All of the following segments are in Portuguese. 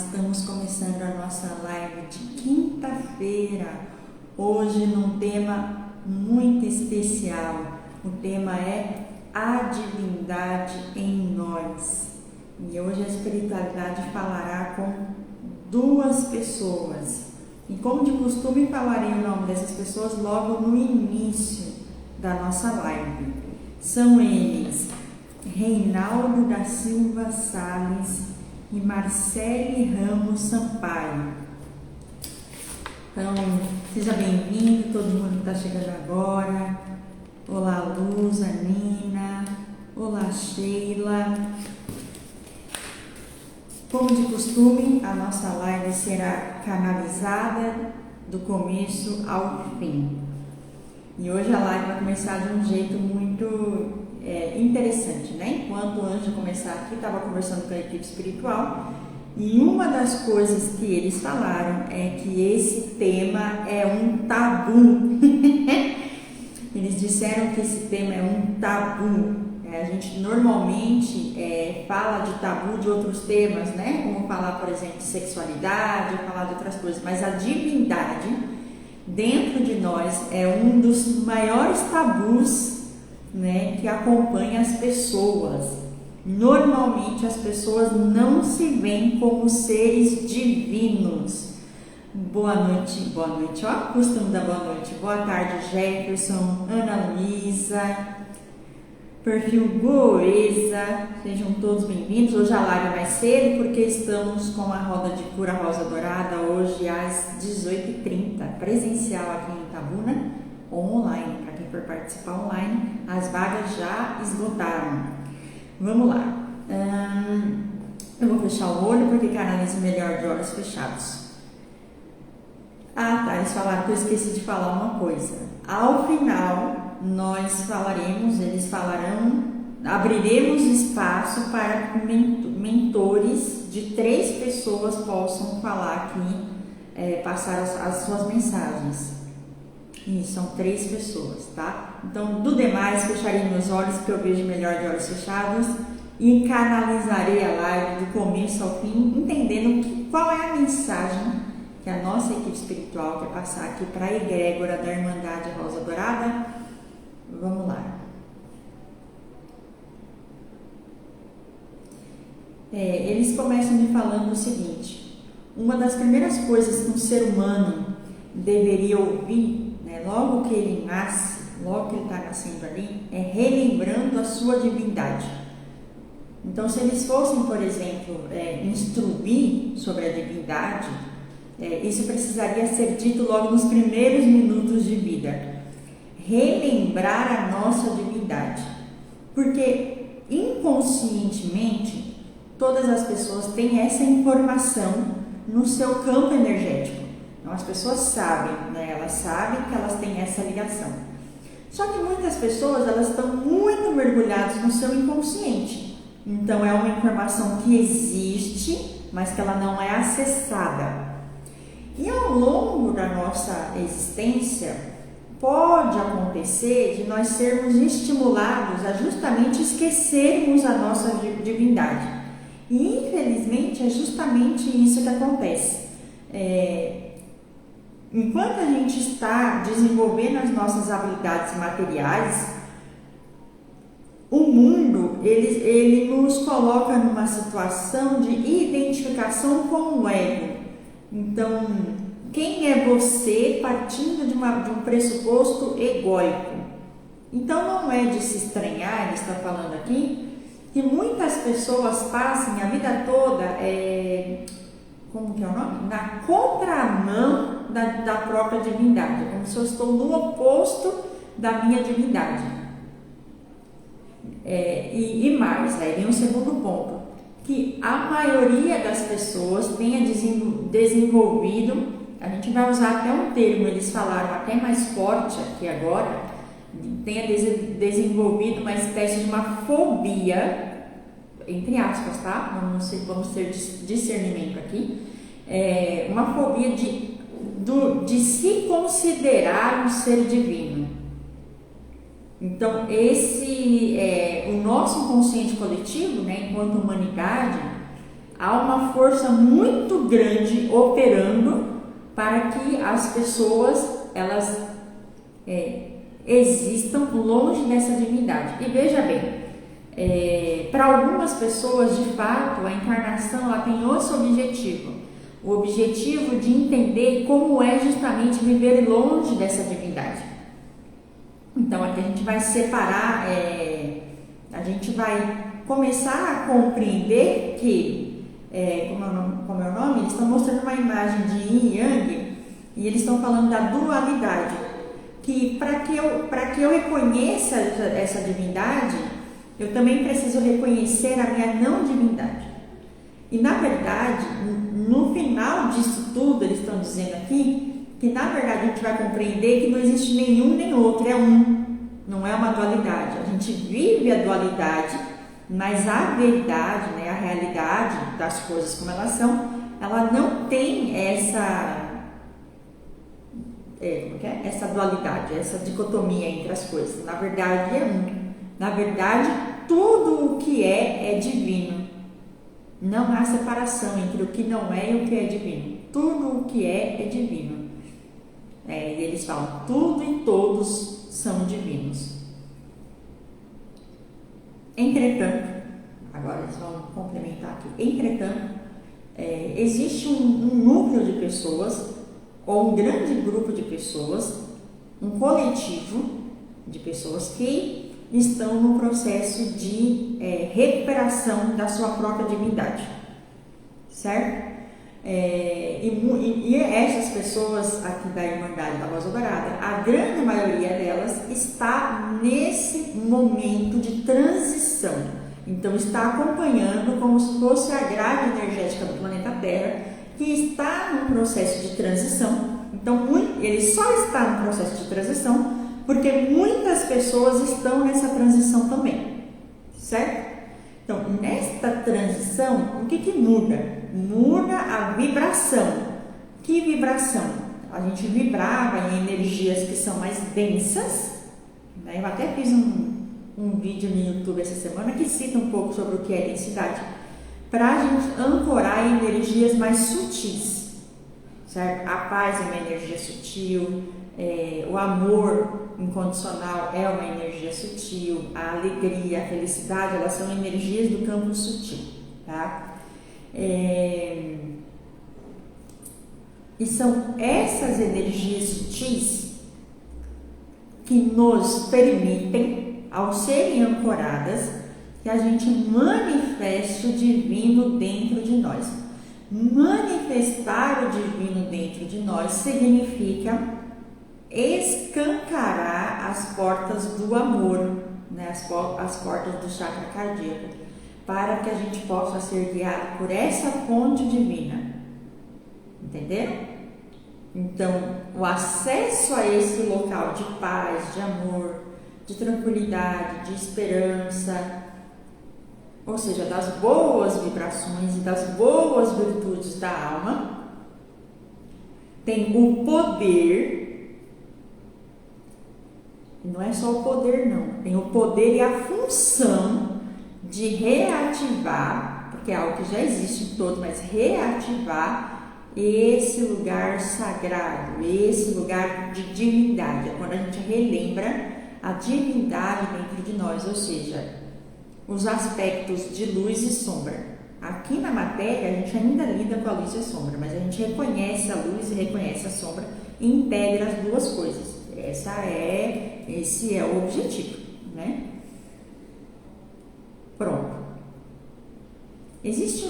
Estamos começando a nossa live de quinta-feira, hoje num tema muito especial. O tema é a divindade em nós. E hoje a espiritualidade falará com duas pessoas. E como de costume, falarei o nome dessas pessoas logo no início da nossa live. São eles Reinaldo da Silva Sales e Marcele Ramos Sampaio. Então, seja bem-vindo, todo mundo que está chegando agora. Olá, Luz, Nina. Olá, Sheila. Como de costume, a nossa live será canalizada do começo ao fim. E hoje a live vai começar de um jeito muito interessante, né? Enquanto o anjo começar aqui, estava conversando com a equipe espiritual e uma das coisas que eles falaram é que esse tema é um tabu. Eles disseram que esse tema é um tabu. A gente normalmente fala de tabu de outros temas, né? Como falar, por exemplo, de sexualidade, falar de outras coisas, mas a divindade dentro de nós é um dos maiores tabus, né, que acompanha as pessoas. Normalmente as pessoas não se veem como seres divinos. Boa noite, ó, costume da boa noite. Boa tarde, Jefferson, Ana Luísa, perfil Goeza, sejam todos bem-vindos. Hoje a live é mais cedo porque estamos com a roda de cura Rosa Dourada hoje às 18h30, presencial aqui em Itabuna ou online. Para quem for participar online, as vagas já esgotaram. Vamos lá. Eu vou fechar o olho porque canalizo melhor de olhos fechados. Ah, tá, eles falaram que eu esqueci de falar uma coisa. Ao final, nós falaremos, eles falarão, abriremos espaço para mentores de 3 pessoas possam falar aqui, passar as suas mensagens. E são 3 pessoas, tá? Então, do demais, fecharei meus olhos, que eu vejo melhor de olhos fechados, e canalizarei a live do começo ao fim, entendendo qual é a mensagem que a nossa equipe espiritual quer passar aqui para a egrégora da Irmandade Rosa Dourada. Vamos lá. Eles começam me falando o seguinte: uma das primeiras coisas que um ser humano deveria ouvir, né, logo que ele nasce, logo que ele está nascendo ali, é relembrando a sua divindade. Então, se eles fossem, por exemplo, instruir sobre a divindade, isso precisaria ser dito logo nos primeiros minutos de vida. Relembrar a nossa divindade, porque inconscientemente todas as pessoas têm essa informação no seu campo energético. Então as pessoas sabem, né? Elas sabem que elas têm essa ligação. Só que muitas pessoas elas estão muito mergulhadas no seu inconsciente. Então é uma informação que existe, mas que ela não é acessada. E ao longo da nossa existência, pode acontecer de nós sermos estimulados a justamente esquecermos a nossa divindade. E infelizmente é justamente isso que acontece. Enquanto a gente está desenvolvendo as nossas habilidades materiais, o mundo ele nos coloca numa situação de identificação com o ego. Então, quem é você partindo de um pressuposto egóico? Então não é de se estranhar, ele está falando aqui, que muitas pessoas passem a vida toda, como que é o nome? Na contramão da própria divindade, como se eu estou no oposto da minha divindade. E mais, aí vem um segundo ponto, que a maioria das pessoas tenha desenvolvido, a gente vai usar até um termo, eles falaram até mais forte aqui agora, tenha desenvolvido uma espécie de uma fobia, entre aspas, tá? Vamos ter discernimento aqui, uma fobia de se considerar um ser divino. Então, o nosso inconsciente coletivo, né, enquanto humanidade, há uma força muito grande operando para que as pessoas elas existam longe dessa divindade. E veja bem, para algumas pessoas, de fato, a encarnação ela tem esse objetivo, o objetivo de entender como é justamente viver longe dessa divindade. Então aqui a gente vai separar, a gente vai começar a compreender que, como é o nome, eles estão mostrando uma imagem de Yin e Yang e eles estão falando da dualidade, que para que eu reconheça essa divindade, eu também preciso reconhecer a minha não divindade. E na verdade, no final disso tudo, eles estão dizendo aqui que na verdade a gente vai compreender que não existe nenhum nem outro, é um, não é uma dualidade. A gente vive a dualidade, mas a verdade, né, a realidade das coisas como elas são, ela não tem essa dualidade, essa dicotomia entre as coisas. Na verdade é um. Na verdade, tudo o que é divino. Não há separação entre o que não é e o que é divino. Tudo o que é divino. E eles falam, tudo e todos são divinos. Entretanto, agora eles vão complementar aqui. Entretanto, existe um núcleo de pessoas, ou um grande grupo de pessoas, um coletivo de pessoas que estão no processo de recuperação da sua própria divindade, certo? E essas pessoas aqui da Irmandade da Rosa Dourada, a grande maioria delas está nesse momento de transição. Então está acompanhando como se fosse a grade energética do planeta Terra, que está no processo de transição. Então ele só está no processo de transição porque muitas pessoas estão nessa transição também, certo? Então, nesta transição, o que muda? Muda a vibração. Que vibração? A gente vibrava em energias que são mais densas, né? Eu até fiz um vídeo no YouTube essa semana que cita um pouco sobre o que é densidade, para a gente ancorar em energias mais sutis, certo? A paz é uma energia sutil, o amor incondicional é uma energia sutil, a alegria, a felicidade, elas são energias do campo sutil, tá? E são essas energias sutis que nos permitem, ao serem ancoradas, que a gente manifeste o divino dentro de nós. Manifestar o divino dentro de nós significa escancarar as portas do amor, né? As portas do chakra cardíaco, para que a gente possa ser guiado por essa fonte divina. Entenderam? Então, o acesso a esse local de paz, de amor, de tranquilidade, de esperança, ou seja, das boas vibrações e das boas virtudes da alma, tem o poder. Não é só o poder, não. Tem o poder e a função de reativar, porque é algo que já existe em todo, mas reativar esse lugar sagrado, esse lugar de divindade. É quando a gente relembra a divindade dentro de nós, ou seja, os aspectos de luz e sombra. Aqui na matéria, a gente ainda lida com a luz e a sombra, mas a gente reconhece a luz e reconhece a sombra e integra as duas coisas. Esse é o objetivo, né? Pronto. Existe,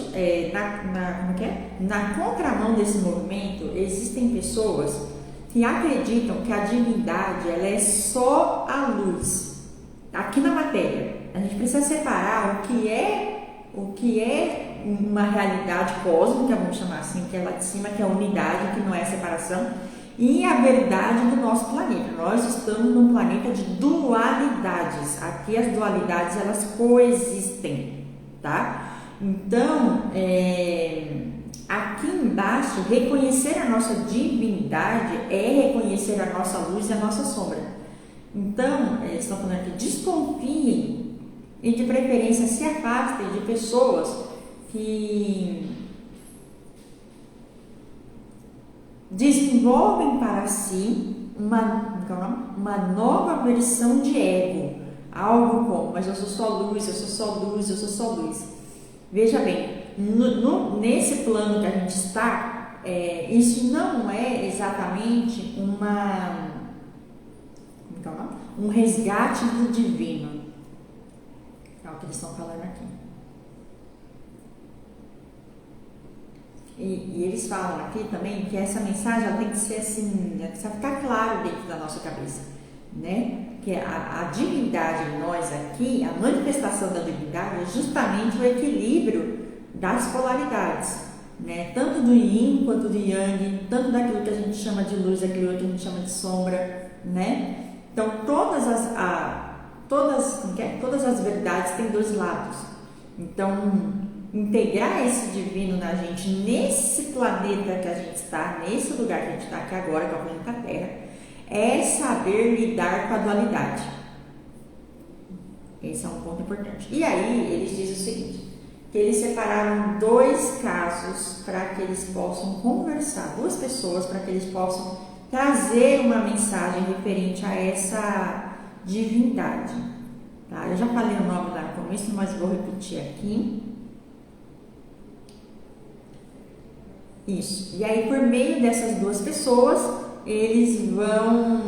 na contramão desse movimento, existem pessoas que acreditam que a divindade ela é só a luz. Aqui na matéria, a gente precisa separar o que é uma realidade cósmica, vamos chamar assim, que é lá de cima, que é a unidade, que não é a separação, e a verdade do nosso planeta. Nós estamos num planeta de dualidades. Aqui as dualidades elas coexistem, tá? Então, aqui embaixo, reconhecer a nossa divindade é reconhecer a nossa luz e a nossa sombra. Então, eles estão falando aqui, desconfiem e de preferência se afastem de pessoas que desenvolvem para si uma nova versão de ego, algo como, mas eu sou só luz, eu sou só luz, eu sou só luz. Veja bem, nesse plano que a gente está, isso não é exatamente um resgate do divino, é o que eles estão falando aqui. E eles falam aqui também que essa mensagem ela tem que ser assim, precisa ficar claro dentro da nossa cabeça, né? Que a divindade em nós aqui, a manifestação da divindade é justamente o equilíbrio das polaridades, né? Tanto do Yin quanto do Yang, tanto daquilo que a gente chama de luz, daquilo que a gente chama de sombra, né? Então todas as verdades têm dois lados. Então integrar esse divino na gente, nesse planeta que a gente está, nesse lugar que a gente está aqui agora, que é o planeta Terra, é saber lidar com a dualidade. Esse é um ponto importante. E aí, eles dizem o seguinte, que eles separaram dois casos para que eles possam conversar, duas pessoas para que eles possam trazer uma mensagem referente a essa divindade. Tá? Eu já falei o nome lá no começo, mas vou repetir aqui. Isso. E aí, por meio dessas duas pessoas, eles vão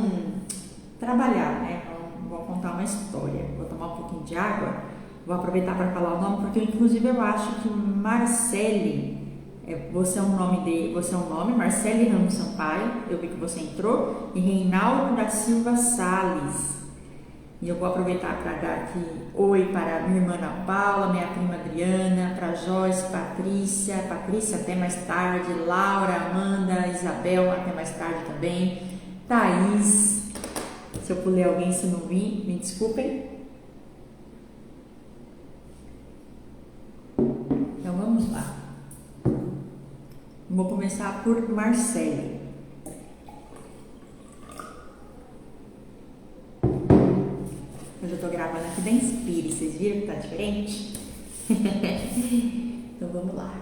trabalhar, né? Vão contar uma história. Vou tomar um pouquinho de água. Vou aproveitar para falar o nome, porque inclusive eu acho que Marcele, você é um nome, Marcele Ramos Sampaio, eu vi que você entrou, e Reinaldo da Silva Salles. E eu vou aproveitar para dar aqui oi para minha irmã Ana Paula, minha prima Adriana, para Joyce, Patrícia até mais tarde, Laura, Amanda, Isabel até mais tarde também, Thaís, se eu pulei alguém, se não vi, me desculpem. Então vamos lá. Vou começar por Marcele. Hoje eu tô gravando aqui da Inspire, vocês viram que tá diferente? Então vamos lá.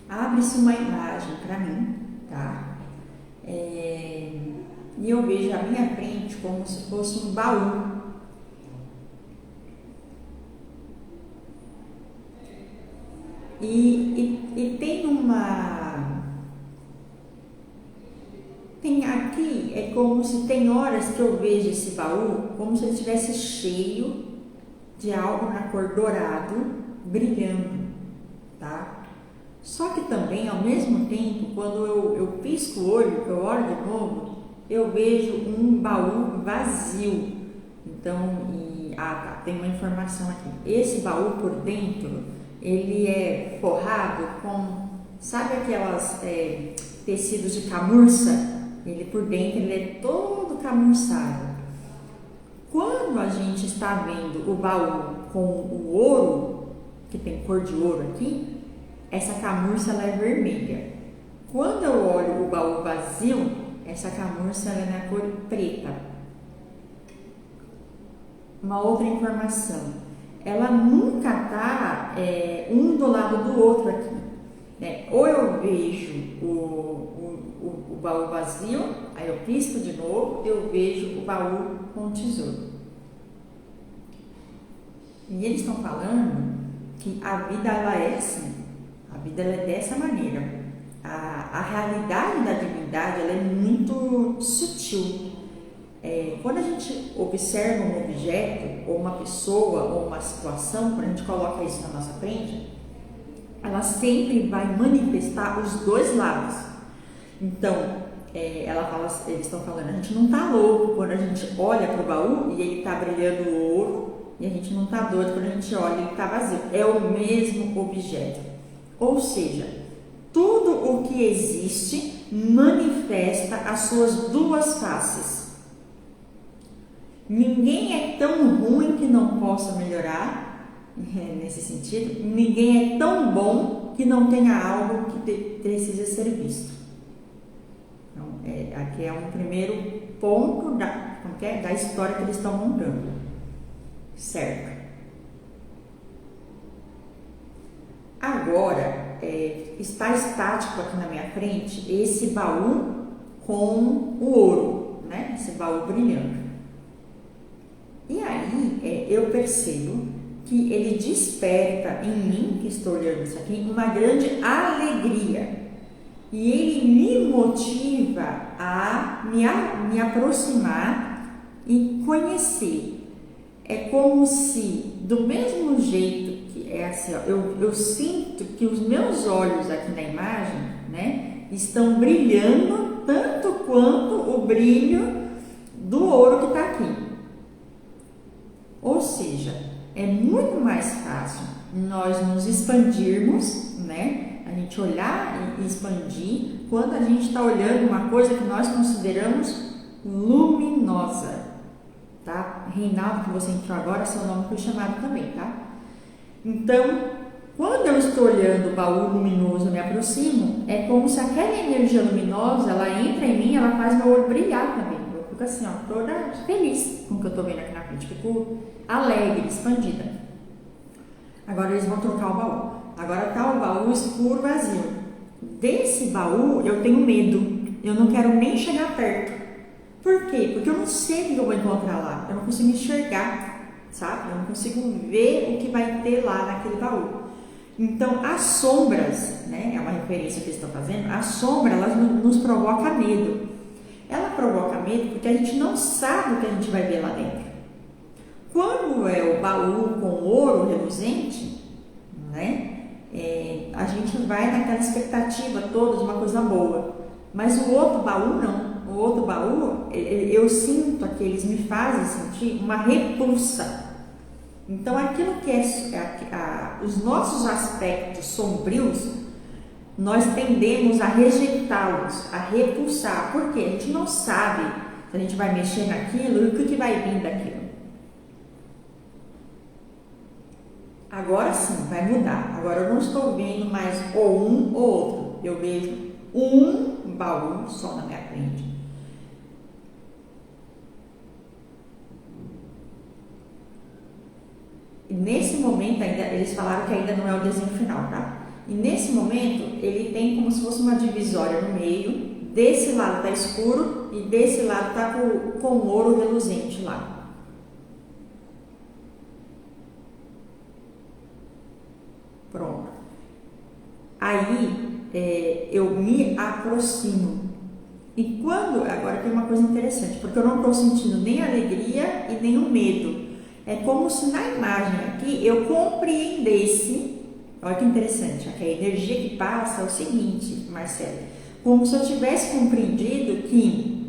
Abre-se uma imagem para mim, tá? E eu vejo a minha frente como se fosse um baú. E tem aqui, é como se tem horas que eu vejo esse baú como se ele estivesse cheio de algo na cor dourado, brilhando, tá? Só que também, ao mesmo tempo, quando eu pisco o olho, eu olho de novo, eu vejo um baú vazio. Então, tem uma informação aqui. Esse baú por dentro, ele é forrado com, sabe aquelas tecidos de camurça? Ele por dentro, ele é todo camurçado. Quando a gente está vendo o baú com o ouro, que tem cor de ouro aqui, essa camurça ela é vermelha. Quando eu olho o baú vazio, essa camurça ela é na cor preta. Uma outra informação, ela nunca está um do lado do outro aqui, né? Ou eu vejo o baú vazio, aí eu pisco de novo, eu vejo o baú com o tesouro. E eles estão falando que a vida ela é assim, a vida ela é dessa maneira. A realidade da divindade ela é muito sutil. Quando a gente observa um objeto, ou uma pessoa, ou uma situação, quando a gente coloca isso na nossa frente, ela sempre vai manifestar os dois lados. Então, eles estão falando, a gente não está louco quando a gente olha para o baú e ele está brilhando ouro, e a gente não está doido quando a gente olha e ele está vazio. É o mesmo objeto. Ou seja, tudo o que existe manifesta as suas duas faces. Ninguém é tão ruim que não possa melhorar, nesse sentido. Ninguém é tão bom que não tenha algo que precisa ser visto. Então, aqui é um primeiro ponto da história que eles estão montando, certo? Agora, está estático aqui na minha frente esse baú com o ouro, né? Esse baú brilhando. E aí eu percebo que ele desperta em mim, que estou olhando isso aqui, uma grande alegria. E ele me motiva a me aproximar e conhecer. É como se, do mesmo jeito que é assim, ó, eu sinto que os meus olhos aqui na imagem, né, estão brilhando tanto quanto o brilho do ouro que está aqui. Ou seja, é muito mais fácil nós nos expandirmos, né? A gente olhar e expandir quando a gente está olhando uma coisa que nós consideramos luminosa, tá? Reinaldo, que você entrou agora, seu nome foi chamado também, tá? Então, quando eu estou olhando o baú luminoso e me aproximo, é como se aquela energia luminosa, ela entra em mim, ela faz meu olho brilhar também. Eu fico assim, ó, toda feliz com o que eu estou vendo aqui na frente, fico alegre, expandida. Agora eles vão trocar o baú. Agora está o baú escuro, vazio. Desse baú eu tenho medo. Eu não quero nem chegar perto. Por quê? Porque eu não sei o que eu vou encontrar lá. Eu não consigo enxergar, sabe? Eu não consigo ver o que vai ter lá naquele baú. Então, as sombras, né? É uma referência que eles estão fazendo. A sombra, ela nos provoca medo. Ela provoca medo porque a gente não sabe o que a gente vai ver lá dentro. Quando é o baú com ouro reluzente, né? A gente vai naquela expectativa toda de uma coisa boa, mas o outro baú não. O outro baú, eu sinto que eles me fazem sentir uma repulsa. Então, aquilo que os nossos aspectos sombrios, nós tendemos a rejeitá-los, a repulsar. Por quê? A gente não sabe se a gente vai mexer naquilo e o que vai vir daquilo. Agora sim, vai mudar. Agora eu não estou vendo mais ou um ou outro. Eu vejo um baú só na minha frente. E nesse momento, ainda, eles falaram que ainda não é o desenho final, tá? E nesse momento, ele tem como se fosse uma divisória no meio. Desse lado está escuro e desse lado está com ouro reluzente lá. Pronto. Aí eu me aproximo. E quando, agora tem uma coisa interessante, porque eu não estou sentindo nem alegria e nem o medo. É como se na imagem aqui eu compreendesse, olha que interessante, a energia que passa é o seguinte, Marcelo, como se eu tivesse compreendido que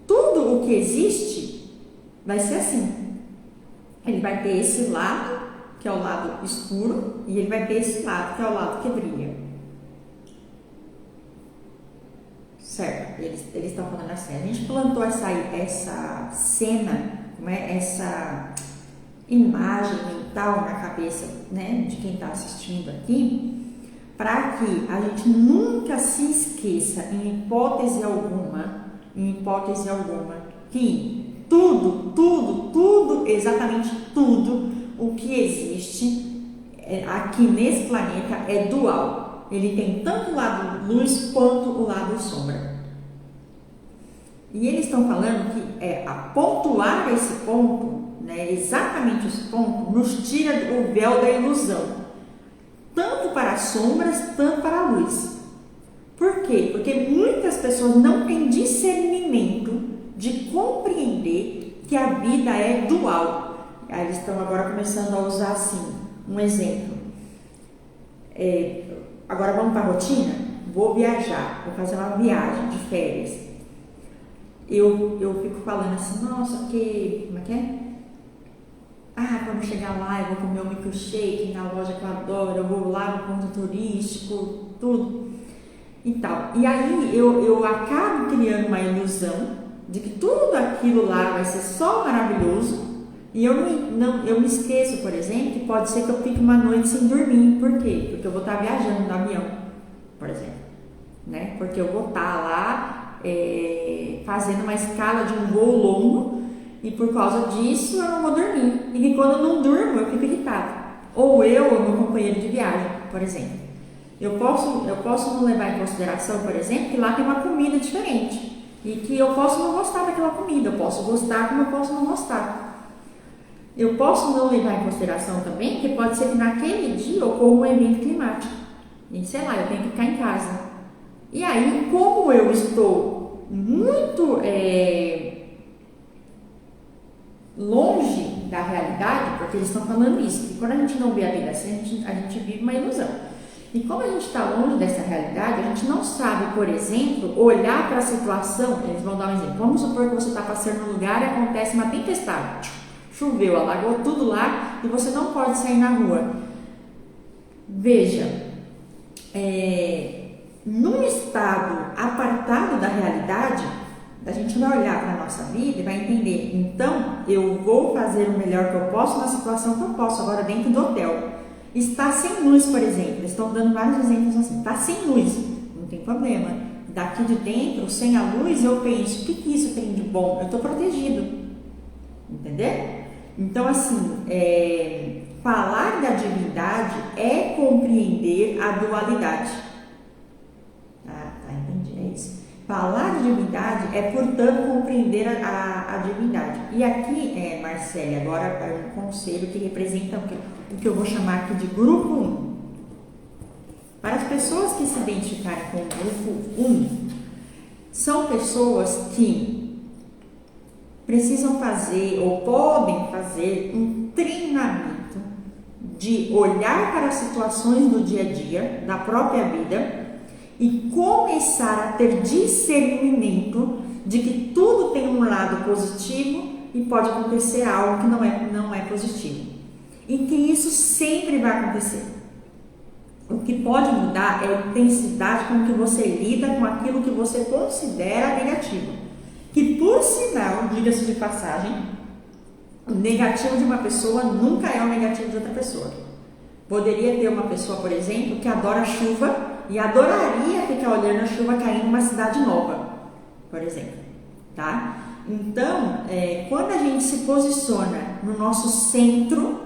tudo o que existe vai ser assim. Ele vai ter esse lado, que é o lado escuro, e ele vai ter esse lado, que é o lado que brilha. Certo? Eles estão falando assim, a gente plantou essa cena, essa imagem mental na cabeça, né, de quem está assistindo aqui, para que a gente nunca se esqueça, em hipótese alguma, que tudo, exatamente tudo o que existe aqui nesse planeta é dual. Ele tem tanto o lado luz quanto o lado sombra. E eles estão falando que a pontuar esse ponto, né, exatamente esse ponto, nos tira o véu da ilusão, tanto para as sombras, tanto para a luz. Por quê? Porque muitas pessoas não têm discernimento de compreender que a vida é dual. Aí eles estão agora começando a usar assim, um exemplo. Agora vamos para a rotina? Vou viajar, vou fazer uma viagem de férias. Eu fico falando assim, nossa, como é que é? Quando chegar lá eu vou comer um milkshake na loja que eu adoro, eu vou lá no ponto turístico, tudo e tal. E aí eu acabo criando uma ilusão de que tudo aquilo lá vai ser só maravilhoso e eu me esqueço, por exemplo, que pode ser que eu fique uma noite sem dormir. Por quê? Porque eu vou estar viajando no avião, por exemplo, né? Porque eu vou estar lá fazendo uma escala de um voo longo e por causa disso eu não vou dormir. E que quando eu não durmo eu fico irritado. Ou eu ou meu companheiro de viagem, por exemplo. Eu posso não levar em consideração, por exemplo, que lá tem uma comida diferente. E que eu posso não gostar daquela comida. Eu posso gostar como eu posso não gostar. Eu posso não levar em consideração também que pode ser que naquele dia ocorra um evento climático. E sei lá, eu tenho que ficar em casa. E aí, como eu estou muito longe da realidade, porque eles estão falando isso, que quando a gente não vê a vida assim, a gente vive uma ilusão. E como a gente está longe dessa realidade, a gente não sabe, por exemplo, olhar para a situação. Eles vão dar um exemplo. Vamos supor que você está passando num lugar e acontece uma tempestade. Choveu, alagou tudo lá e você não pode sair na rua. Veja, num estado apartado da realidade, a gente vai olhar para a nossa vida e vai entender. Então, eu vou fazer o melhor que eu posso na situação que eu posso, agora dentro do hotel. Está sem luz, por exemplo. Eles estão dando vários exemplos assim. Está sem luz, não tem problema. Daqui de dentro, sem a luz, eu penso, o que isso tem de bom? Eu estou protegido. Entendeu? Então, assim, falar da divindade é compreender a dualidade. Entendi, é isso. Falar de divindade é, portanto, compreender a divindade. E aqui, Marcele, agora é um conselho que representa o que eu vou chamar aqui de grupo 1. Para as pessoas que se identificarem com o grupo 1, são pessoas que precisam fazer ou podem fazer um treinamento de olhar para as situações do dia a dia, da própria vida, e começar a ter discernimento de que tudo tem um lado positivo e pode acontecer algo que não é positivo. E que isso sempre vai acontecer. O que pode mudar é a intensidade com que você lida com aquilo que você considera negativo. Que, por sinal, diga-se de passagem, o negativo de uma pessoa nunca é o negativo de outra pessoa. Poderia ter uma pessoa, por exemplo, que adora chuva e adoraria ficar olhando a chuva cair numa cidade nova, por exemplo, tá? Então, quando a gente se posiciona no nosso centro,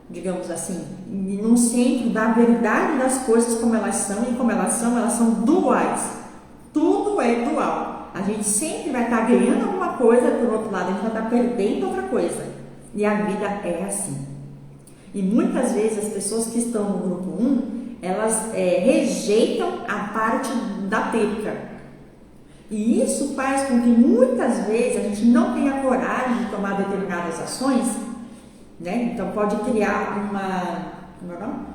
digamos assim, no centro da verdade das coisas como elas são, e como elas são duais. Tudo é dual. A gente sempre vai estar ganhando alguma coisa, por outro lado, a gente vai estar perdendo outra coisa. E a vida é assim. E muitas vezes as pessoas que estão no grupo 1, elas rejeitam a parte da perca. E isso faz com que muitas vezes a gente não tenha coragem de tomar determinadas ações, né? Então pode criar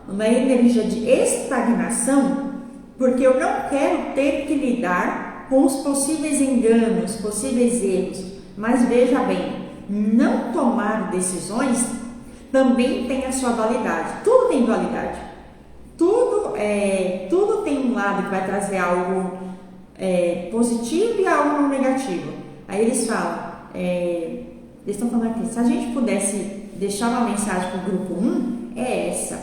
uma energia de estagnação, porque eu não quero ter que lidar com os possíveis enganos, possíveis erros. Mas veja bem, não tomar decisões também tem a sua dualidade. Tudo tem dualidade. Tudo tem um lado que vai trazer algo positivo e algo não negativo. Aí eles falam, eles estão falando aqui, se a gente pudesse deixar uma mensagem para o grupo 1, é essa,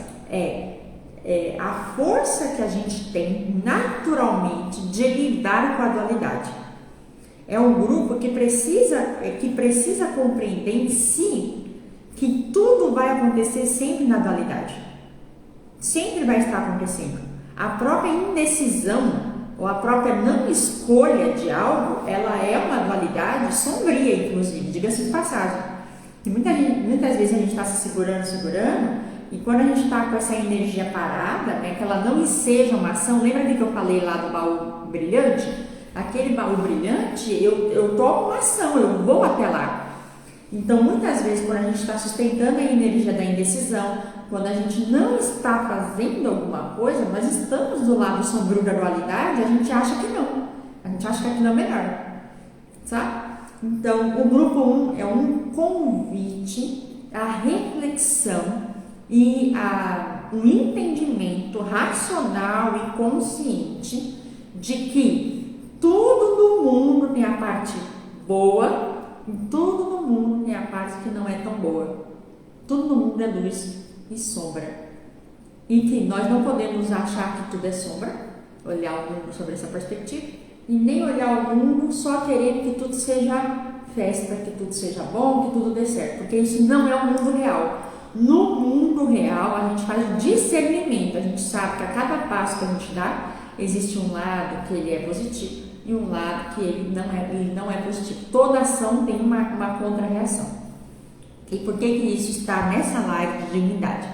a força que a gente tem naturalmente de lidar com a dualidade. É um grupo que precisa compreender em si que tudo vai acontecer sempre na dualidade. Sempre vai estar acontecendo. A própria indecisão ou a própria não escolha de algo, ela é uma dualidade sombria, inclusive, diga-se de passagem. E muitas vezes a gente está se segurando, e quando a gente está com essa energia parada, né, que ela não enseja uma ação, lembra que eu falei lá do baú brilhante? Aquele baú brilhante, eu tomo uma ação, eu vou até lá. Então, muitas vezes, quando a gente está sustentando a energia da indecisão, quando a gente não está fazendo alguma coisa, nós estamos do lado sombrio da dualidade, a gente acha que não. A gente acha que aquilo é melhor, sabe? Então, o grupo 1 é um convite à reflexão e a um entendimento racional e consciente de que tudo no mundo tem a parte boa e tudo no mundo tem a parte que não é tão boa. Tudo no mundo é luz e sombra. E que nós não podemos achar que tudo é sombra, olhar o mundo sobre essa perspectiva, e nem olhar o mundo só querendo que tudo seja festa, que tudo seja bom, que tudo dê certo, porque isso não é o mundo real. No mundo real, a gente faz discernimento, a gente sabe que a cada passo que a gente dá, existe um lado que ele é positivo e um lado que ele não é positivo. Toda ação tem uma contra-reação. E por que isso está nessa live de divindade?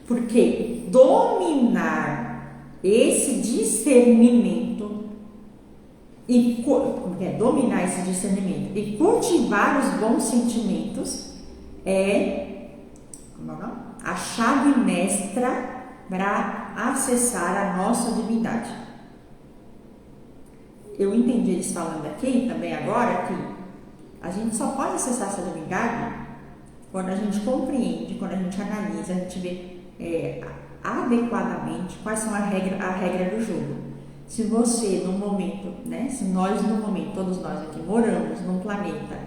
Porque dominar esse discernimento dominar esse discernimento e cultivar os bons sentimentos é a chave mestra para acessar a nossa divindade. Eu entendi eles falando aqui também agora que a gente só pode acessar essa divindade quando a gente compreende, quando a gente analisa, a gente vê adequadamente quais são a regra do jogo. Se você no momento, se nós no momento, todos nós aqui moramos num planeta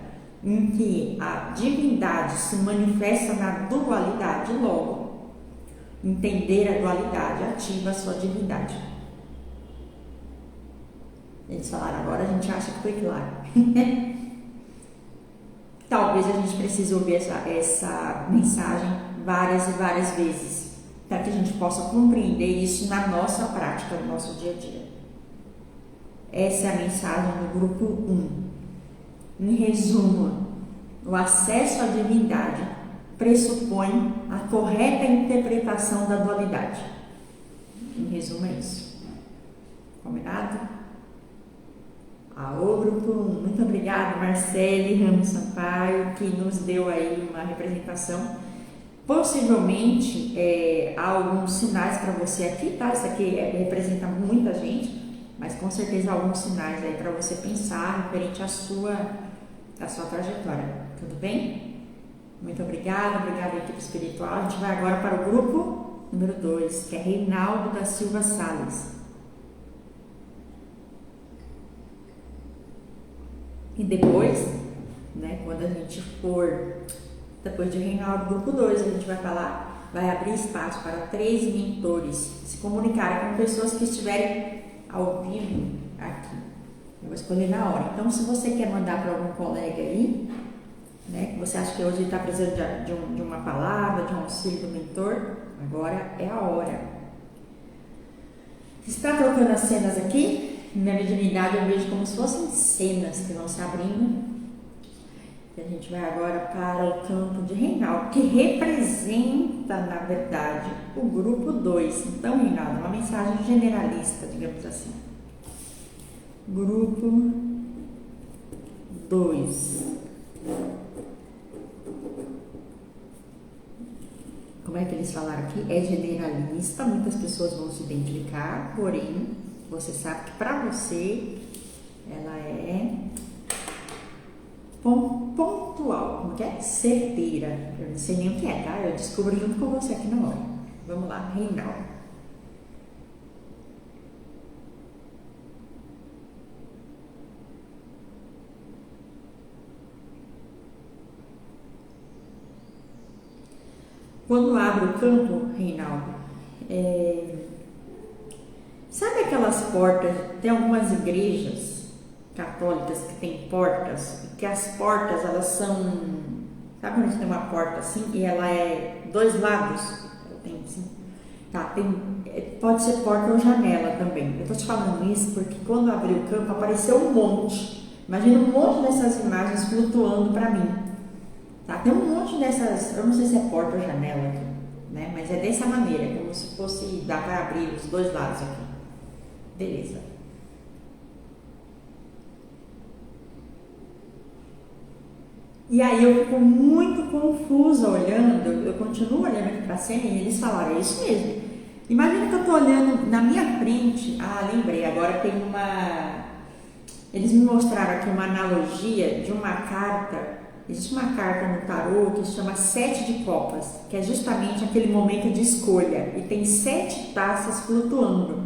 em que a divindade se manifesta na dualidade, logo, entender a dualidade ativa a sua divindade. Eles falaram agora, a gente acha que foi claro. Talvez a gente precise ouvir essa mensagem várias e várias vezes, para que a gente possa compreender isso na nossa prática, no nosso dia a dia. Essa é a mensagem do grupo 1. Em resumo, o acesso à divindade pressupõe a correta interpretação da dualidade. Em resumo, é isso. Combinado? Ao grupo 1, muito obrigada, Marcele Ramos Sampaio, que nos deu aí uma representação. Possivelmente, há alguns sinais para você aqui, tá? Isso aqui representa muita gente, mas com certeza há alguns sinais aí para você pensar referente à sua trajetória. Tudo bem? Muito obrigada equipe espiritual. A gente vai agora para o grupo número 2, que é Reinaldo da Silva Salles. E depois, quando a gente for, depois de Reinaldo, grupo 2, a gente vai abrir espaço para 3 mentores se comunicarem com pessoas que estiverem ao vivo aqui. Eu vou escolher na hora. Então, se você quer mandar para algum colega aí, que você acha que hoje está precisando de uma palavra, de um auxílio do mentor, agora é a hora. Está trocando as cenas aqui? Na mediunidade eu vejo como se fossem cenas que vão se abrindo. E a gente vai agora para o campo de Reinaldo, que representa, na verdade, o grupo 2. Então, Reinaldo, uma mensagem generalista, digamos assim. Grupo 2. Como é que eles falaram aqui? É generalista, muitas pessoas vão se identificar, porém, você sabe que para você ela é pontual, como que é? Certeira. Eu não sei nem o que é, tá? Eu descubro junto com você aqui na hora. Vamos lá, Reinaldo. Quando abre o campo, Reinaldo, sabe aquelas portas? Tem algumas igrejas católicas que tem portas, que as portas elas são, sabe quando a gente tem uma porta assim e ela é 2 lados? Tem assim, tá? Pode ser porta ou janela também. Eu tô te falando isso porque quando abriu o campo apareceu um monte. Imagina um monte dessas imagens flutuando para mim. Tá? Tem um monte dessas, eu não sei se é porta ou janela aqui, mas é dessa maneira, como se fosse, dá para abrir os 2 lados aqui. Beleza. E aí eu fico muito confusa olhando, eu continuo olhando aqui para a cena e eles falaram, é isso mesmo. Imagina que eu estou olhando na minha frente, lembrei, agora tem eles me mostraram aqui uma analogia de uma carta. Existe uma carta no tarô que se chama 7 de copas, que é justamente aquele momento de escolha, e tem 7 taças flutuando.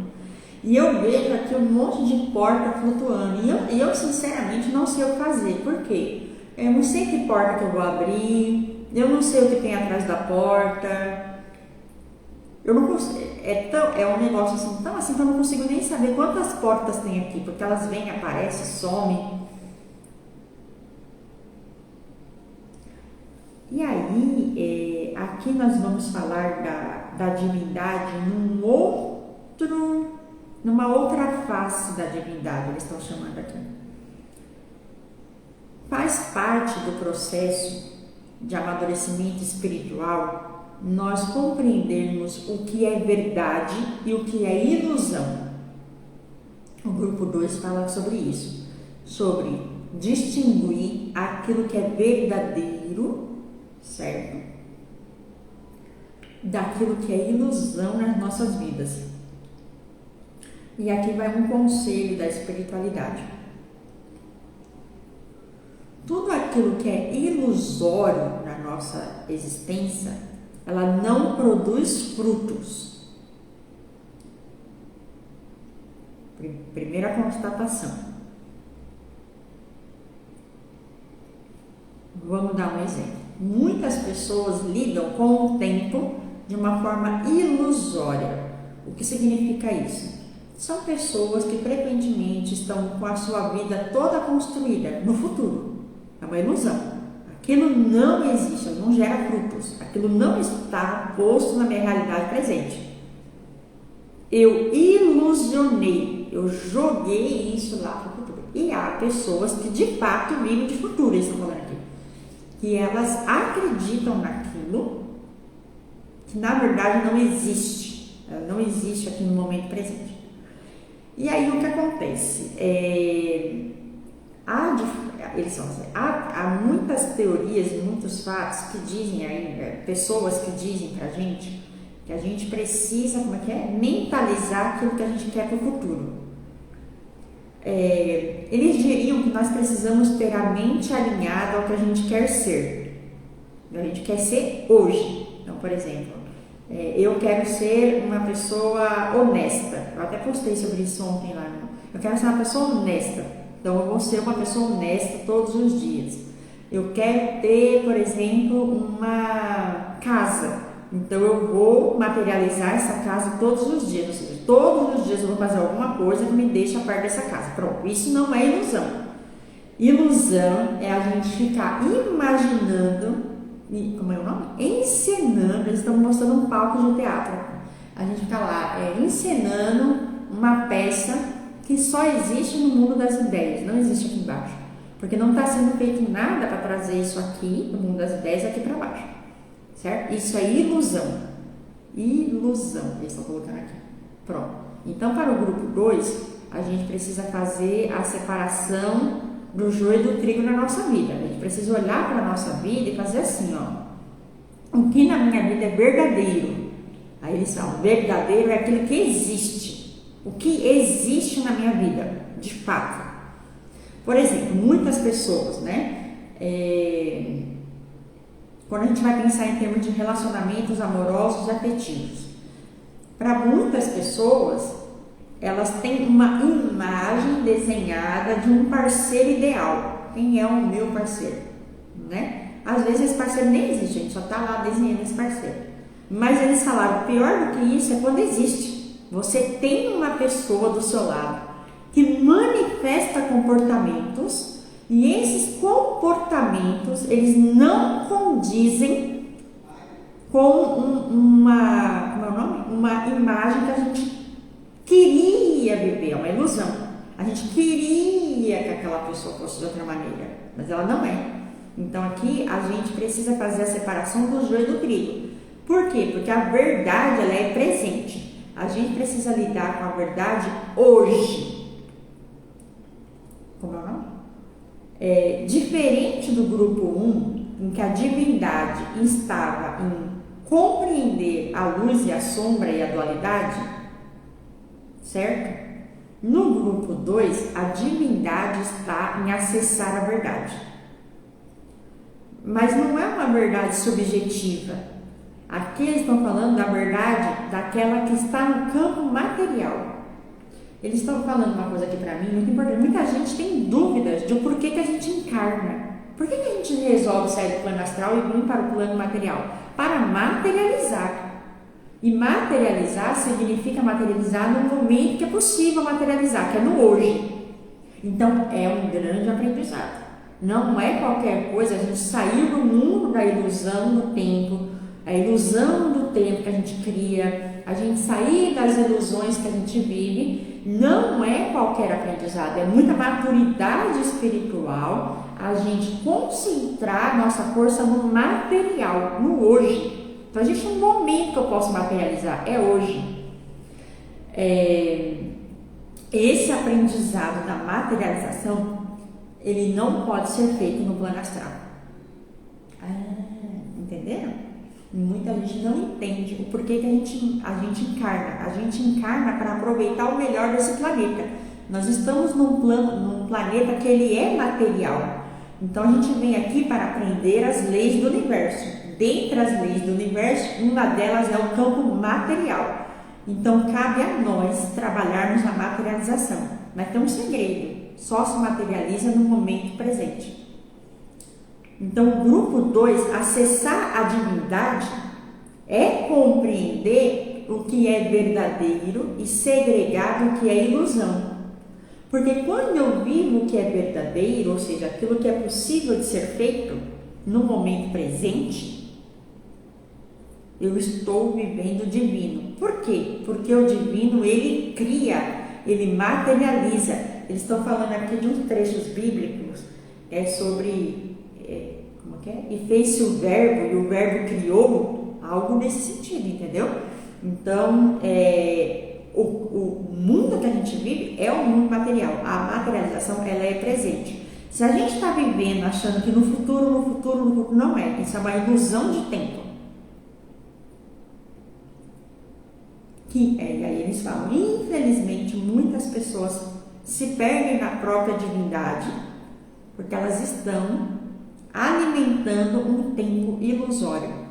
E eu vejo aqui um monte de porta flutuando, e eu sinceramente não sei o que fazer. Por quê? Eu não sei que porta que eu vou abrir, eu não sei o que tem atrás da porta. Eu não consigo, é um negócio assim, tão assim que eu não consigo nem saber quantas portas tem aqui, porque elas vêm, aparecem, somem. E aí, aqui nós vamos falar da divindade numa outra face da divindade, eles estão chamando aqui. Faz parte do processo de amadurecimento espiritual nós compreendermos o que é verdade e o que é ilusão. O grupo 2 fala sobre isso, sobre distinguir aquilo que é verdadeiro, certo? Daquilo que é ilusão nas nossas vidas. E aqui vai um conselho da espiritualidade. Tudo aquilo que é ilusório na nossa existência, ela não produz frutos. Primeira constatação. Vamos dar um exemplo. Muitas pessoas lidam com o tempo de uma forma ilusória. O que significa isso? São pessoas que frequentemente estão com a sua vida toda construída no futuro. É uma ilusão. Aquilo não existe, não gera frutos. Aquilo não está posto na minha realidade presente. Eu ilusionei, eu joguei isso lá para o futuro. E há pessoas que de fato vivem de futuro, eles estão falando aqui. Que elas acreditam naquilo que na verdade não existe. Ela não existe aqui no momento presente. E aí o que acontece? Há muitas teorias e muitos fatos que dizem aí, pessoas que dizem pra gente que a gente precisa, mentalizar aquilo que a gente quer para o futuro. Eles diriam que nós precisamos ter a mente alinhada ao que a gente quer ser. A gente quer ser hoje. Então, por exemplo, eu quero ser uma pessoa honesta. Eu até postei sobre isso ontem lá. Eu quero ser uma pessoa honesta. Então, eu vou ser uma pessoa honesta todos os dias. Eu quero ter, por exemplo, uma casa. Então, eu vou materializar essa casa todos os dias. Ou seja, todos os dias eu vou fazer alguma coisa que me deixe perto dessa casa. Pronto, isso não é ilusão. Ilusão é a gente ficar imaginando, como é o nome? Encenando, eles estão mostrando um palco de teatro. A gente fica lá encenando uma peça que só existe no mundo das ideias, não existe aqui embaixo. Porque não está sendo feito nada para trazer isso aqui, no mundo das ideias, aqui para baixo. Certo? Isso é ilusão. Ilusão, eles estão colocando aqui. Pronto. Então, para o grupo 2, a gente precisa fazer a separação do joio e do trigo na nossa vida. A gente precisa olhar para a nossa vida e fazer assim, ó. O que na minha vida é verdadeiro? Aí eles falam, verdadeiro é aquilo que existe. O que existe na minha vida, de fato. Por exemplo, muitas pessoas, quando a gente vai pensar em termos de relacionamentos amorosos e afetivos, para muitas pessoas, elas têm uma imagem desenhada de um parceiro ideal. Quem é o meu parceiro? Às vezes esse parceiro nem existe, a gente só está lá desenhando esse parceiro. Mas eles falaram, pior do que isso é quando existe. Você tem uma pessoa do seu lado que manifesta comportamentos e esses comportamentos, eles não condizem com uma imagem que a gente queria viver, é uma ilusão. A gente queria que aquela pessoa fosse de outra maneira, mas ela não é. Então aqui a gente precisa fazer a separação do joio e do trigo. Por quê? Porque a verdade, ela é presente. A gente precisa lidar com a verdade hoje. Como é o nome? Diferente do grupo 1, em que a divindade estava em compreender a luz e a sombra e a dualidade, certo? No grupo 2, a divindade está em acessar a verdade. Mas não é uma verdade subjetiva. Aqui eles estão falando da verdade daquela que está no campo material. Eles estão falando uma coisa aqui para mim muito importante. Muita gente tem dúvidas de porquê que a gente encarna. Por que a gente resolve sair do plano astral e vir para o plano material? Para materializar. E materializar significa materializar no momento que é possível materializar, que é no hoje. Então, é um grande aprendizado. Não é qualquer coisa a gente sair do mundo da ilusão do tempo, a ilusão do tempo que a gente cria, a gente sair das ilusões que a gente vive, não é qualquer aprendizado, é muita maturidade espiritual a gente concentrar nossa força no material, no hoje. Então, existe um momento que eu posso materializar, é hoje. Esse aprendizado da materialização, ele não pode ser feito no plano astral. Entenderam? Muita gente não entende o porquê que a gente encarna. A gente encarna para aproveitar o melhor desse planeta. Nós estamos num planeta que ele é material. Então a gente vem aqui para aprender as leis do universo. Dentre as leis do universo, uma delas é o campo material. Então cabe a nós trabalharmos a materialização. Mas tem um segredo, só se materializa no momento presente. Então o grupo 2, acessar a divindade, é compreender o que é verdadeiro e segregar o que é ilusão. Porque quando eu vivo o que é verdadeiro, ou seja, aquilo que é possível de ser feito no momento presente, eu estou vivendo o divino. Por quê? Porque o divino, ele cria, ele materializa. Eles estão falando aqui de uns trechos bíblicos sobre, como que é? E fez-se o verbo, e o verbo criou, algo nesse sentido, entendeu? Então, o mundo que a gente vive é um mundo material. A materialização, ela é presente. Se a gente está vivendo achando que no futuro, não é. Isso é uma ilusão de tempo. E aí eles falam, infelizmente, muitas pessoas se perdem na própria divindade, porque elas estão alimentando um tempo ilusório.